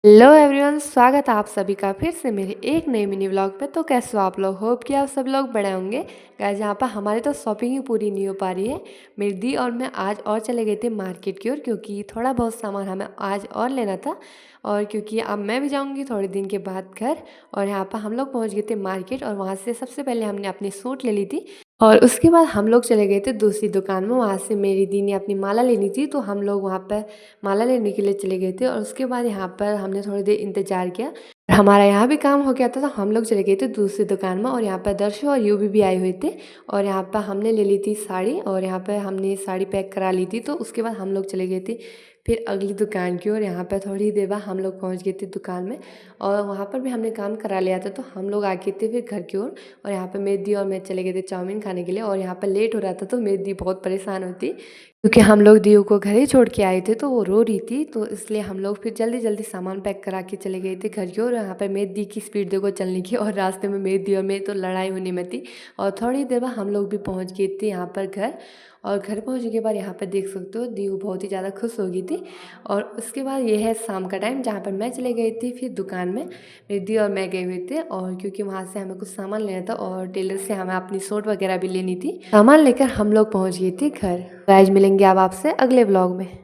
Hello everyone, स्वागत है आप सभी का फिर से मेरे एक नए मिनी व्लॉग पे। तो कैसे हो आप लोग? होप कि आप सब लोग बड़े होंगे। गाइस, यहाँ पर हमारी तो शॉपिंग ही पूरी नहीं हो पा रही है। मेरी दी और मैं आज और चले गए थे मार्केट की ओर, क्योंकि थोड़ा बहुत सामान हमें आज और लेना था। और क्योंकि अब मैं भी जाऊँगी थोड़े दिन के बाद घर। और यहाँ पर हम लोग पहुँच गए थे मार्केट, और वहाँ से सबसे पहले हमने अपनी सूट ले ली थी। और उसके बाद हम लोग चले गए थे दूसरी दुकान में। वहाँ से मेरी दी ने अपनी माला लेनी थी, तो हम लोग वहाँ पर माला लेने के लिए चले गए थे। और उसके बाद यहाँ पर हमने थोड़ी देर इंतज़ार किया। हमारा यहाँ भी काम हो गया था, तो हम लोग चले गए थे दूसरी दुकान में। और यहाँ पर दर्शु और यूवी भी आए हुए थे। और यहाँ पर हमने ले ली थी साड़ी, और यहाँ पर हमने साड़ी पैक करा ली थी। तो उसके बाद हम लोग चले गए थे फिर अगली दुकान की ओर। यहाँ पर थोड़ी देर बाद हम लोग पहुँच गए थे दुकान में, और वहाँ पर भी हमने काम करा लिया था। तो हम लोग आ गए थे फिर घर की ओर। और यहाँ पर मेरी दी और मैं चले गए थे चाउमीन खाने के लिए। और यहाँ पर लेट हो रहा था, तो मेरी दी बहुत परेशान होती, क्योंकि हम लोग दीव को घर ही छोड़ के आए थे, तो वो रो रही थी। तो इसलिए हम लोग फिर जल्दी जल्दी सामान पैक करा के चले गए थे घर की ओर। यहाँ पर मेरी दी की स्पीड देखो चलने की, और रास्ते में मेरी दी और मेरी तो लड़ाई होने में थी। और थोड़ी देर बाद हम लोग भी पहुँच गए थे यहाँ पर घर। और घर पहुँचने के बाद यहाँ पर देख सकते हो दीव बहुत ही ज़्यादा खुश हो गई थी। और उसके बाद ये है शाम का टाइम, जहाँ पर मैं चले गई थी फिर दुकान में। मेरी दी और मैं गए हुए थे, और क्योंकि वहाँ से हमें कुछ सामान लेना था, और टेलर से हमें अपनी सूट वगैरह भी लेनी थी। सामान लेकर हम लोग पहुँच गए थे घर। गाइस, मिलेंगे अब आपसे अगले व्लॉग में।